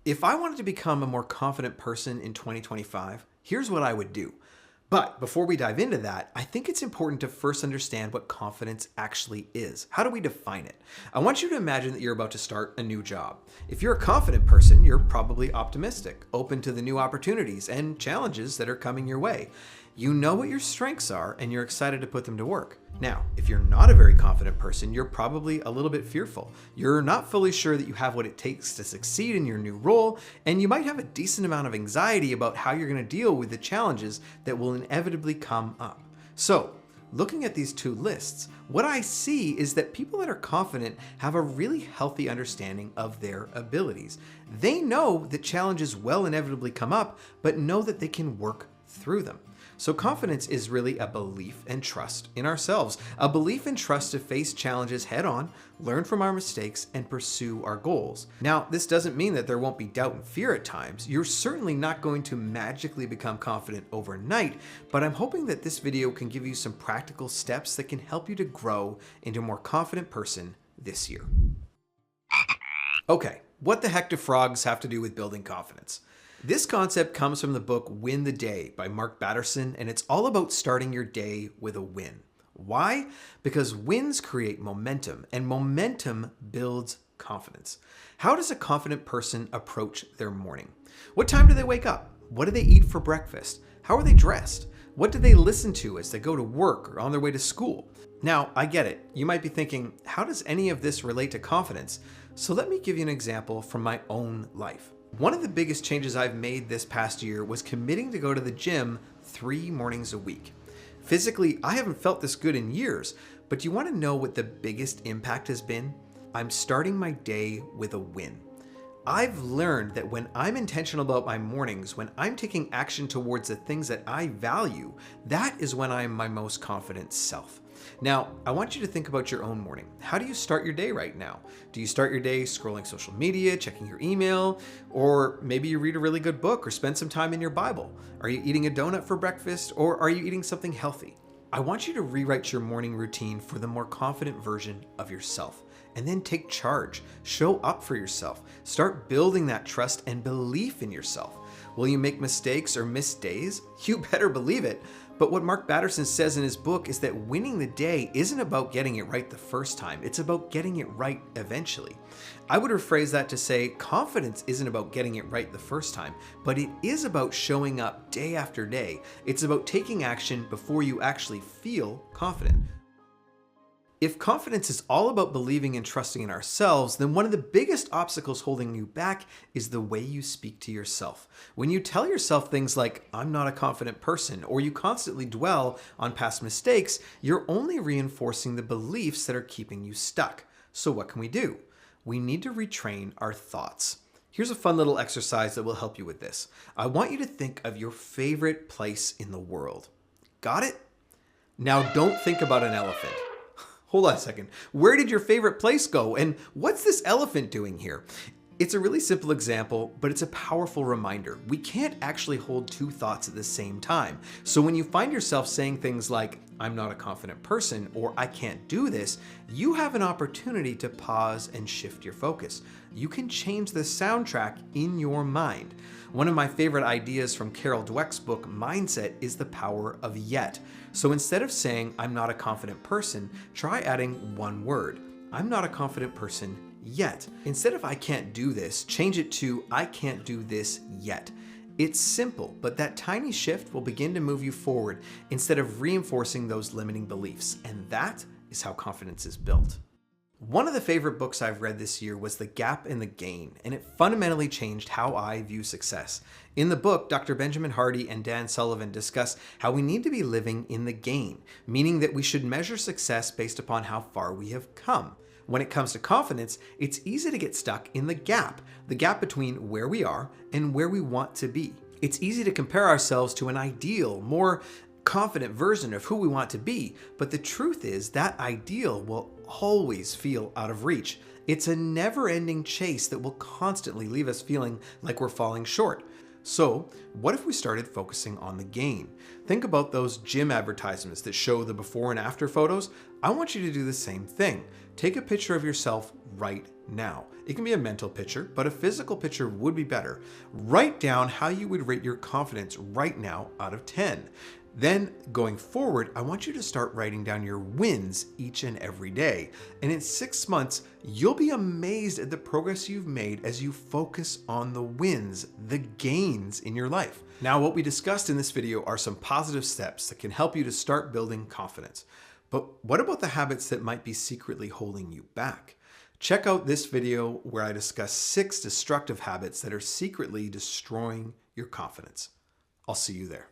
If I wanted to become a more confident person in 2025, here's what I would do. But before we dive into that, I think it's important to first understand what confidence actually is. How do we define it? I want you to imagine that you're about to start a new job. If you're a confident person, you're probably optimistic, open to the new opportunities and challenges that are coming your way. You know what your strengths are and you're excited to put them to work. Now, if you're not a very confident person, you're probably a little bit fearful. You're not fully sure that you have what it takes to succeed in your new role, and you might have a decent amount of anxiety about how you're going to deal with the challenges that will inevitably come up. So, looking at these two lists, what I see is that people that are confident have a really healthy understanding of their abilities. They know that challenges will inevitably come up, but know that they can work through them. So confidence is really a belief and trust in ourselves, a belief and trust to face challenges head on, learn from our mistakes, and pursue our goals. Now, this doesn't mean that there won't be doubt and fear at times. You're certainly not going to magically become confident overnight, but I'm hoping that this video can give you some practical steps that can help you to grow into a more confident person this year. Okay, what the heck do frogs have to do with building confidence? This concept comes from the book Win the Day by Mark Batterson, and it's all about starting your day with a win. Why? Because wins create momentum, and momentum builds confidence. How does a confident person approach their morning? What time do they wake up? What do they eat for breakfast? How are they dressed? What do they listen to as they go to work or on their way to school? Now, I get it. You might be thinking, how does any of this relate to confidence? So let me give you an example from my own life. One of the biggest changes I've made this past year was committing to go to the gym 3 mornings a week. Physically, I haven't felt this good in years, but do you want to know what the biggest impact has been? I'm starting my day with a win. I've learned that when I'm intentional about my mornings, when I'm taking action towards the things that I value, that is when I'm my most confident self. Now, I want you to think about your own morning. How do you start your day right now? Do you start your day scrolling social media, checking your email, or maybe you read a really good book or spend some time in your Bible? Are you eating a donut for breakfast, or are you eating something healthy? I want you to rewrite your morning routine for the more confident version of yourself. And then take charge. Show up for yourself. Start building that trust and belief in yourself. Will you make mistakes or miss days? You better believe it. But what Mark Batterson says in his book is that winning the day isn't about getting it right the first time. It's about getting it right eventually. I would rephrase that to say confidence isn't about getting it right the first time, but it is about showing up day after day. It's about taking action before you actually feel confident. If confidence is all about believing and trusting in ourselves, then one of the biggest obstacles holding you back is the way you speak to yourself. When you tell yourself things like, I'm not a confident person, or you constantly dwell on past mistakes, you're only reinforcing the beliefs that are keeping you stuck. So what can we do? We need to retrain our thoughts. Here's a fun little exercise that will help you with this. I want you to think of your favorite place in the world. Got it? Now don't think about an elephant. Hold on a second. Where did your favorite place go? And what's this elephant doing here? It's a really simple example, but it's a powerful reminder. We can't actually hold two thoughts at the same time. So when you find yourself saying things like, I'm not a confident person, or I can't do this, you have an opportunity to pause and shift your focus. You can change the soundtrack in your mind. One of my favorite ideas from Carol Dweck's book, Mindset, is the power of yet. So instead of saying, I'm not a confident person, try adding one word. I'm not a confident person yet. Instead of I can't do this, change it to I can't do this yet. It's simple, but that tiny shift will begin to move you forward instead of reinforcing those limiting beliefs. And that is how confidence is built. One of the favorite books I've read this year was The Gap and the Gain, and it fundamentally changed how I view success. In the book, Dr. Benjamin Hardy and Dan Sullivan discuss how we need to be living in the gain, meaning that we should measure success based upon how far we have come. When it comes to confidence, it's easy to get stuck in the gap between where we are and where we want to be. It's easy to compare ourselves to an ideal, more confident version of who we want to be, but the truth is that ideal will always feel out of reach. It's a never-ending chase that will constantly leave us feeling like we're falling short. So, what if we started focusing on the gain? Think about those gym advertisements that show the before and after photos. I want you to do the same thing. Take a picture of yourself right now. It can be a mental picture, but a physical picture would be better. Write down how you would rate your confidence right now out of 10. Then, going forward, I want you to start writing down your wins each and every day. And in 6 months, you'll be amazed at the progress you've made as you focus on the wins, the gains in your life. Now, what we discussed in this video are some positive steps that can help you to start building confidence. But what about the habits that might be secretly holding you back? Check out this video where I discuss 6 destructive habits that are secretly destroying your confidence. I'll see you there.